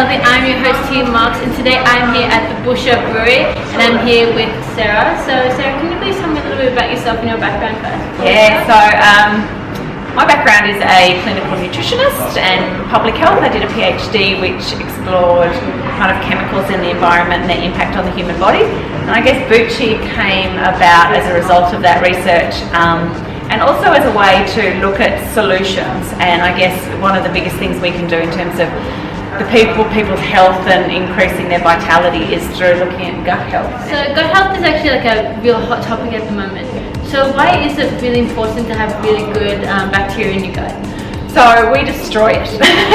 Heathy. I'm your host here, Marks, and today I'm here at the Buchi Brewery, and I'm here with Sarah. So, Sarah, can you please tell me a little bit about yourself and your background first? Yeah, so my background is a clinical nutritionist and public health. I did a PhD which explored kind of chemicals in the environment and their impact on the human body. And I guess Buchi came about as a result of that research. And also as a way to look at solutions, and I guess one of the biggest things we can do in terms of the people's health and increasing their vitality is through looking at gut health. So gut health is actually like a real hot topic at the moment. So why is it really important to have really good bacteria in your gut? So we destroy it,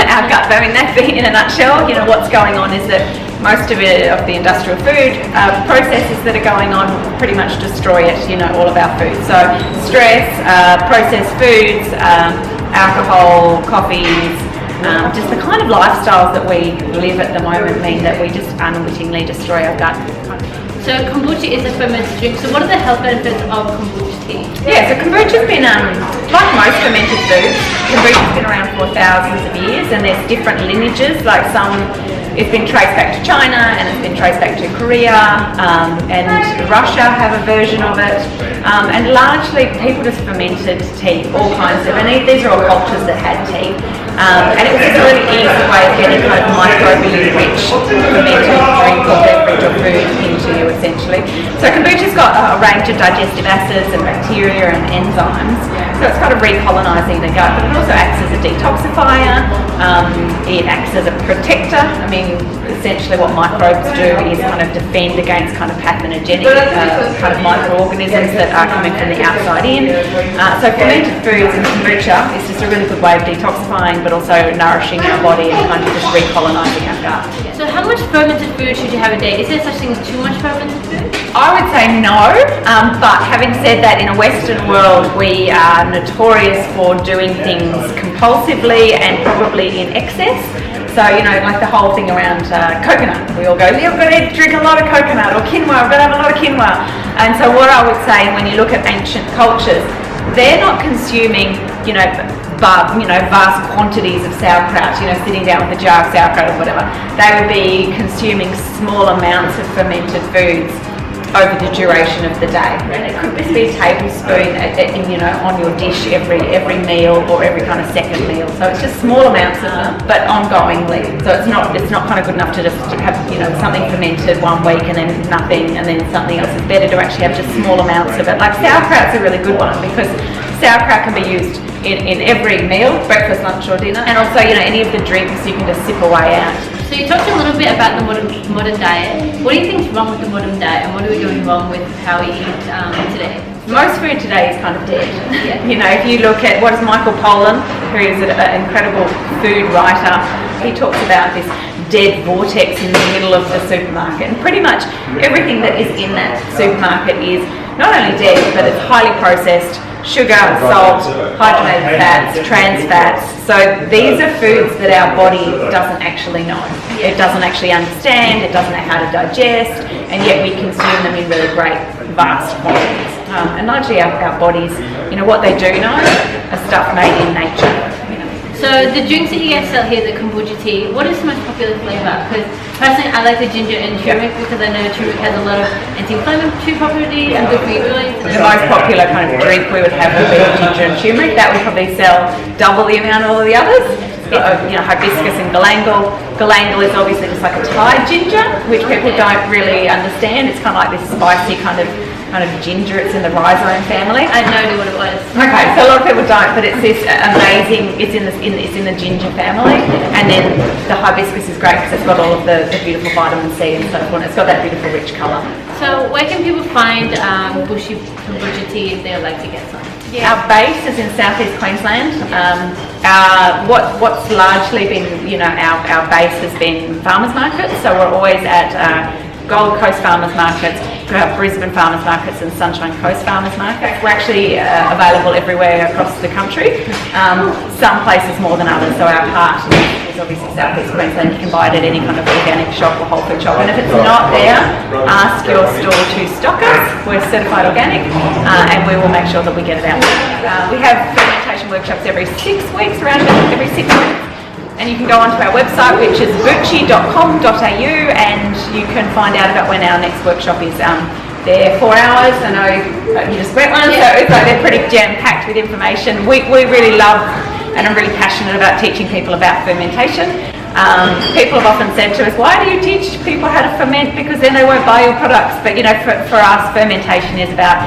our gut. I mean, that's in a nutshell. You know, what's going on is that most of the industrial food processes that are going on pretty much destroy it, you know, all of our food. So stress, processed foods, alcohol, coffees, just the kind of lifestyles that we live at the moment mean that we just unwittingly destroy our gut. So kombucha is a fermented drink. So what are the health benefits of kombucha tea? Yeah, so kombucha's been, like most fermented foods, kombucha's been around for thousands of years, and there's different lineages, like it's been traced back to China, and it's been traced back to Korea, and Russia have a version of it, and largely people just fermented tea, all kinds of, and these are all cultures that had tea, and it was just a really easy way of getting kind of microbially rich fermented drink or beverage or food into you, essentially. So kombucha's got a range of digestive acids and bacteria and enzymes, so it's kind of recolonising the gut, but it also acts as a detoxifier, it acts as a protector. I mean, essentially what microbes do is kind of defend against kind of pathogenic kind of microorganisms that are coming from the outside in. So fermented foods and kombucha is just a really good way of detoxifying, but also nourishing our body and kind of just recolonising our gut. So how much fermented food should you have a day? Is there such thing as too much fermented food? I would say no, but having said that, in a Western world we are notorious for doing things compulsively and probably in excess. So, you know, like the whole thing around coconut. We all go, yeah, we've got to drink a lot of coconut, or quinoa, we've got to have a lot of quinoa. And so what I would say, when you look at ancient cultures, they're not consuming, vast quantities of sauerkraut, sitting down with a jar of sauerkraut or whatever. They would be consuming small amounts of fermented foods over the duration of the day. And it could just be a tablespoon on your dish every meal or every kind of second meal. So it's just small amounts of them, but ongoingly. So it's not kind of good enough to just have something fermented one week and then nothing and then something else. It's better to actually have just small amounts of it. Like sauerkraut's a really good one, because sauerkraut can be used in every meal, breakfast, lunch or dinner, and also any of the drinks you can just sip away out. So you talked a little bit about the modern diet. What do you think is wrong with the modern diet, and what are we doing wrong with how we eat today? Most food today is kind of dead. Yeah. If you look at what is Michael Pollan, who is an incredible food writer, he talks about this dead vortex in the middle of the supermarket, and pretty much everything that is in that supermarket is not only dead, but it's highly processed. Sugar, salt, hydrogenated fats, trans fats. So these are foods that our body doesn't actually know. It doesn't actually understand, it doesn't know how to digest, and yet we consume them in really great, vast quantities. And largely our bodies, what they do know are stuff made in nature. So the drinks that you guys sell here, the kombucha tea, what is the most popular flavour? Because personally, I like the ginger and turmeric, because I know turmeric has a lot of anti-inflammatory properties and good for your joints. The most popular kind of drink we would have would be ginger and turmeric. That would probably sell double the amount of all of the others. Hibiscus and galangal. Galangal is obviously just like a Thai ginger, which people don't really understand. It's kind of like this spicy kind of ginger. It's in the rhizome family. I had no idea what it was. Okay, so a lot of people don't, but it's this amazing. It's in the ginger family, and then the hibiscus is great because it's got all of the beautiful vitamin C and so forth. It's got that beautiful rich colour. So where can people find Buchi Kombucha tea if they would like to get some? Yeah. Our base is in southeast Queensland. What's largely been, our base has been farmers markets. So we're always at Gold Coast farmers markets, we have Brisbane farmers markets and Sunshine Coast farmers markets. We're actually available everywhere across the country, some places more than others. So our heart is obviously southeast Queensland. You can buy it at any kind of organic shop or whole food shop, and if it's not there, ask your store to stock us. We're certified organic, and we will make sure that we get it out. We have fermentation workshops every 6 weeks, around every 6 weeks. And you can go onto our website, which is buchi.com.au, and you can find out about when our next workshop is. They're 4 hours. I know you just went one, so it's like they're pretty jam-packed with information. We really love, and I'm really passionate about teaching people about fermentation. People have often said to us, why do you teach people how to ferment? Because then they won't buy your products. But you know, for us, fermentation is about,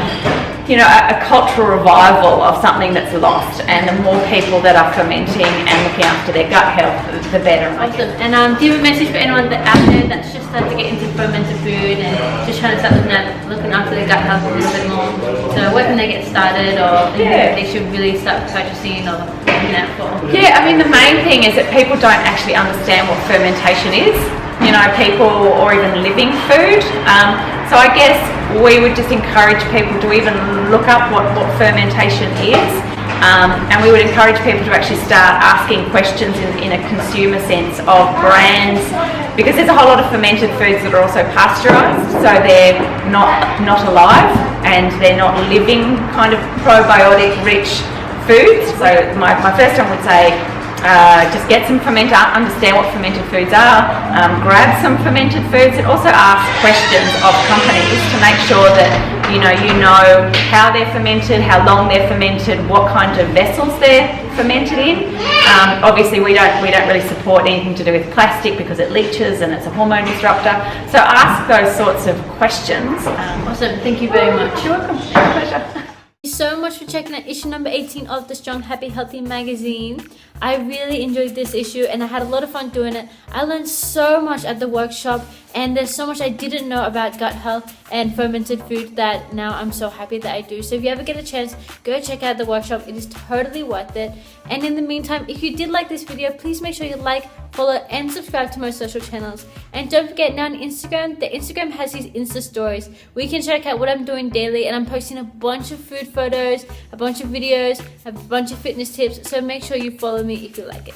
you know, a cultural revival of something that's lost, and the more people that are fermenting and looking after their gut health, the better. Awesome. And do you have a message for anyone out there that's just starting to get into fermented food and just trying to start looking after their gut health a little bit more? So where can they get started, or they should really start purchasing or looking out for? Yeah, I mean, the main thing is that people don't actually understand what fermentation is. You know, people, or even living food. So I guess we would just encourage people to even look up what fermentation is, and we would encourage people to actually start asking questions in a consumer sense of brands, because there's a whole lot of fermented foods that are also pasteurised, so they're not alive and they're not living kind of probiotic rich foods. So my first one would say, just get some understand what fermented foods are, grab some fermented foods, and also ask questions of companies to make sure that you know how they're fermented, how long they're fermented, what kind of vessels they're fermented in. Obviously we don't really support anything to do with plastic because it leaches and it's a hormone disruptor. So ask those sorts of questions. Awesome, thank you very much. You're welcome. It's a pleasure. Thank you so much for checking out issue number 18 of the Strong Happy Healthy magazine. I really enjoyed this issue and I had a lot of fun doing it. I learned so much at the workshop, and there's so much I didn't know about gut health and fermented food that now I'm so happy that I do. So if you ever get a chance, go check out the workshop. It is totally worth it. And in the meantime, if you did like this video, please make sure you like, follow and subscribe to my social channels. And don't forget, now on Instagram, the Instagram has these Insta stories where you can check out what I'm doing daily, and I'm posting a bunch of food photos, a bunch of videos, a bunch of fitness tips. So make sure you follow me if you like it.